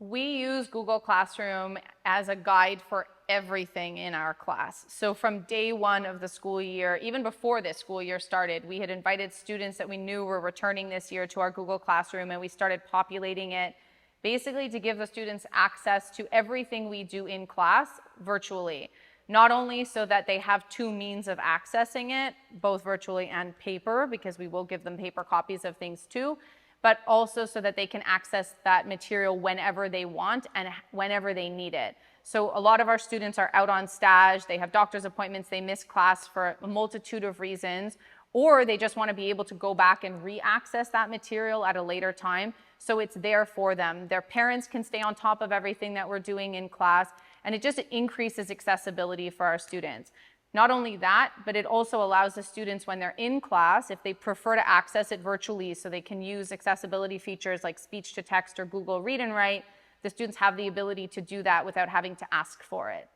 We use Google Classroom as a guide for everything in our class. So from day one of the school year, even before this school year started, we had invited students that we knew were returning this year to our Google Classroom, and we started populating it basically to give the students access to everything we do in class virtually. Not only so that they have two means of accessing it, both virtually and paper, because we will give them paper copies of things too, but also so that they can access that material whenever they want and whenever they need it. So a lot of our students are out on stage, they have doctor's appointments, they miss class for a multitude of reasons, or they just want to be able to go back and re-access that material at a later time. So it's there for them. Their parents can stay on top of everything that we're doing in class, and it just increases accessibility for our students. Not only that, but it also allows the students when they're in class, if they prefer to access it virtually so they can use accessibility features like speech to text or Google Read and Write, the students have the ability to do that without having to ask for it.